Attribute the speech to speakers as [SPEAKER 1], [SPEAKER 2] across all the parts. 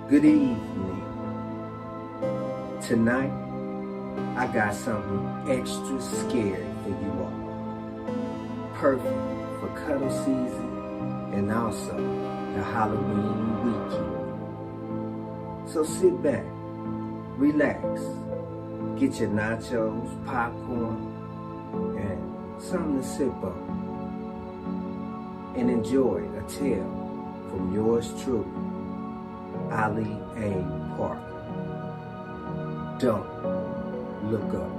[SPEAKER 1] Good evening. Tonight, I got something extra scary for you all. Perfect for cuddle season and also the Halloween weekend. So sit back, relax, get your nachos, popcorn, and something to sip on. And enjoy a tale from yours truly, Ali A. Parker. Don't look up.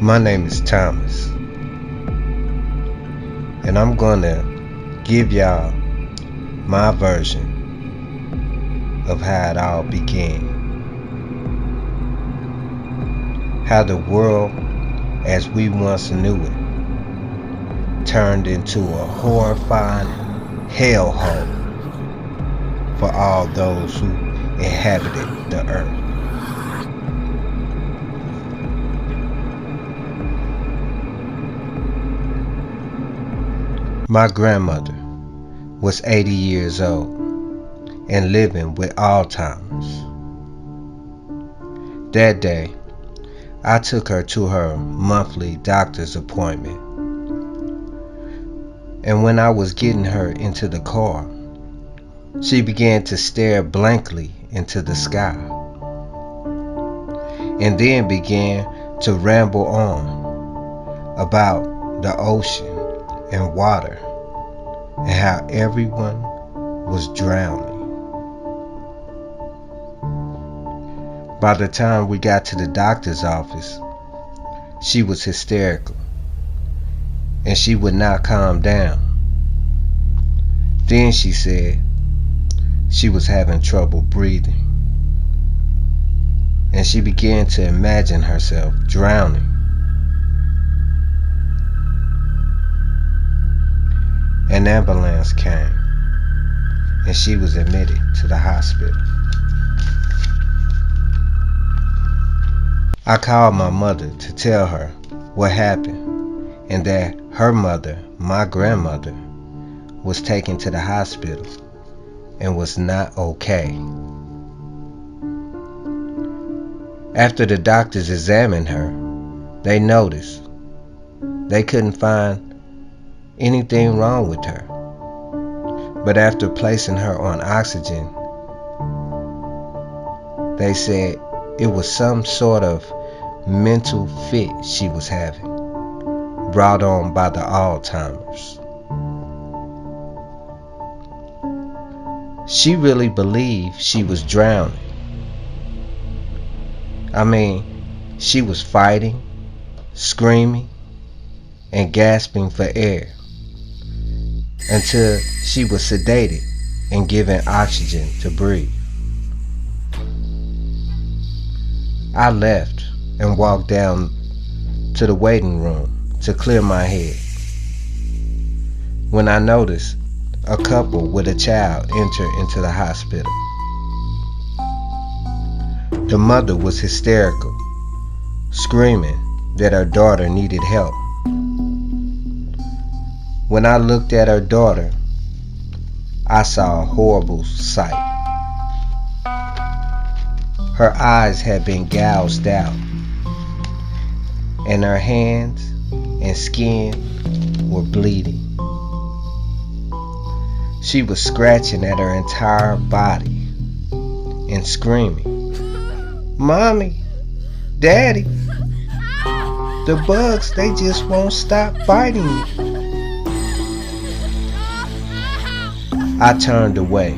[SPEAKER 2] My name is Thomas, and I'm gonna give y'all my version of how it all began. How the world as we once knew it turned into a horrifying hellhole for all those who inhabited the earth. My grandmother was 80 years old and living with Alzheimer's. That day, I took her to her monthly doctor's appointment. And when I was getting her into the car, she began to stare blankly into the sky and then began to ramble on about the ocean and water and how everyone was drowning. By the time we got to the doctor's office, she was hysterical and she would not calm down. Then she said she was having trouble breathing and she began to imagine herself drowning. An ambulance came and she was admitted to the hospital. I called my mother to tell her what happened and that her mother, my grandmother, was taken to the hospital and was not okay. After the doctors examined her, they noticed they couldn't find anything wrong with her. But after placing her on oxygen, they said it was some sort of mental fit she was having, brought on by the Alzheimer's. She really believed she was drowning. I mean, she was fighting, screaming, and gasping for air until she was sedated and given oxygen to breathe. I left and walked down to the waiting room to clear my head when I noticed a couple with a child enter into the hospital. The mother was hysterical, screaming that her daughter needed help. When I looked at her daughter, I saw a horrible sight. Her eyes had been gouged out, and her hands and skin were bleeding. She was scratching at her entire body and screaming, "Mommy, Daddy, the bugs, they just won't stop biting me." I turned away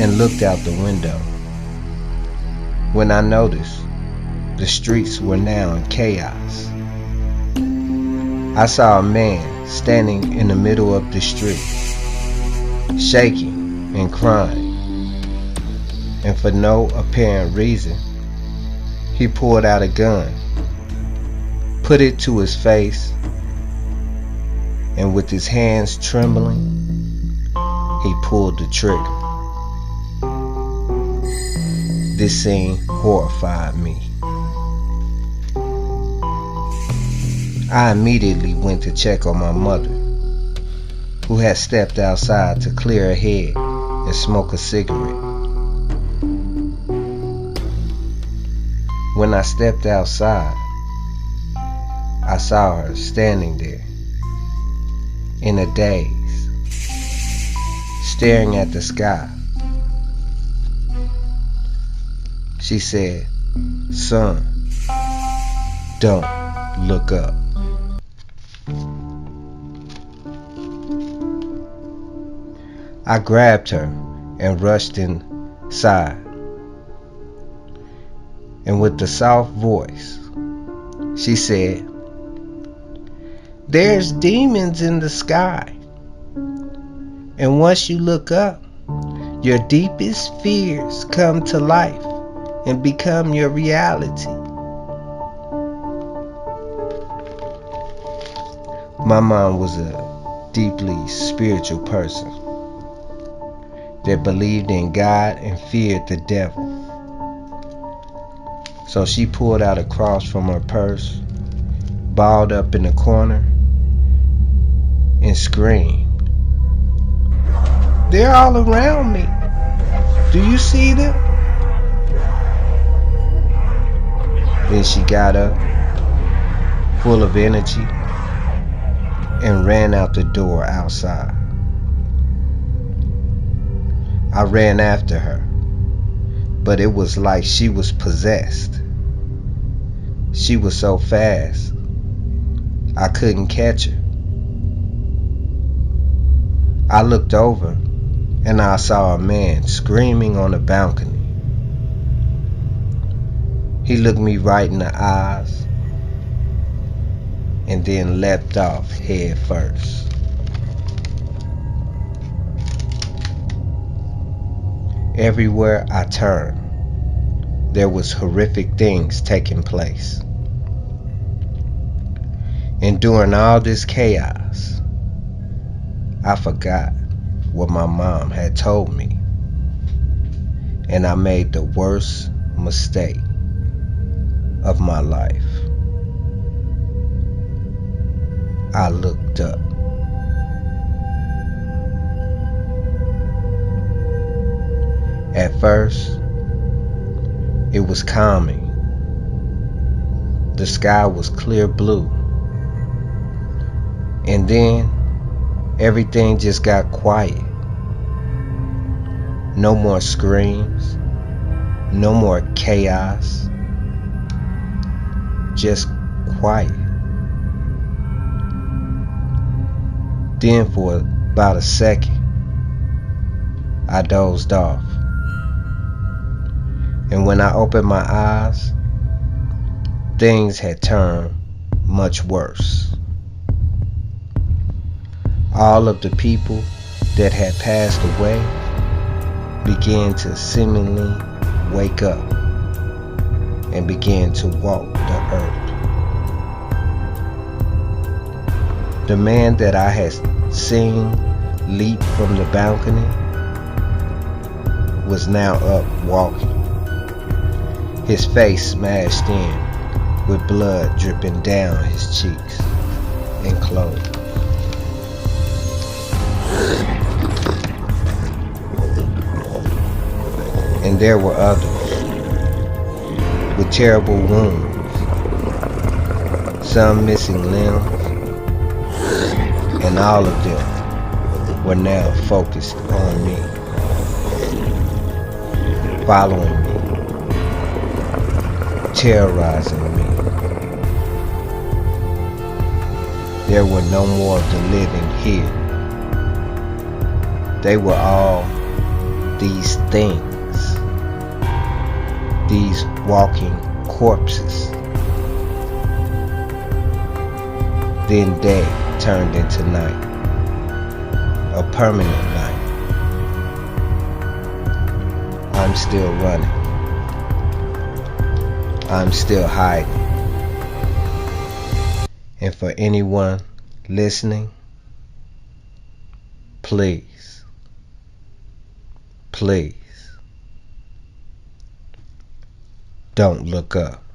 [SPEAKER 2] and looked out the window when I noticed the streets were now in chaos. I saw a man standing in the middle of the street, shaking and crying, and for no apparent reason, he pulled out a gun, put it to his face, and with his hands trembling, he pulled the trigger. This scene horrified me. I immediately went to check on my mother, who had stepped outside to clear her head and smoke a cigarette. When I stepped outside, I saw her standing there in a daze, staring at the sky. She said, "Son, don't look up." I grabbed her and rushed inside. And with the soft voice, she said, "There's demons in the sky. And once you look up, your deepest fears come to life and become your reality." My mom was a deeply spiritual person that believed in God and feared the devil. So she pulled out a cross from her purse, balled up in the corner, and screamed, "They're all around me. Do you see them?" Then she got up, full of energy, and ran out the door outside. I ran after her, but it was like she was possessed. She was so fast, I couldn't catch her. I looked over and I saw a man screaming on the balcony. He looked me right in the eyes and then leapt off head first. Everywhere I turned, there was horrific things taking place. And during all this chaos, I forgot what my mom had told me. And I made the worst mistake of my life. I looked up. At first, it was calming. The sky was clear blue. And then, everything just got quiet. No more screams. No more chaos. Just quiet. Then for about a second, I dozed off. And when I opened my eyes, things had turned much worse. All of the people that had passed away began to seemingly wake up and began to walk the earth. The man that I had seen leap from the balcony was now up walking, his face smashed in with blood dripping down his cheeks and clothes. And there were others with terrible wounds, some missing limbs, and all of them were now focused on me, following me, terrorizing me. There were no more of the living here. They were all these things, these walking corpses. Then day turned into night, a permanent night. I'm still running. I'm still hiding. And for anyone listening, Please, please, don't look up.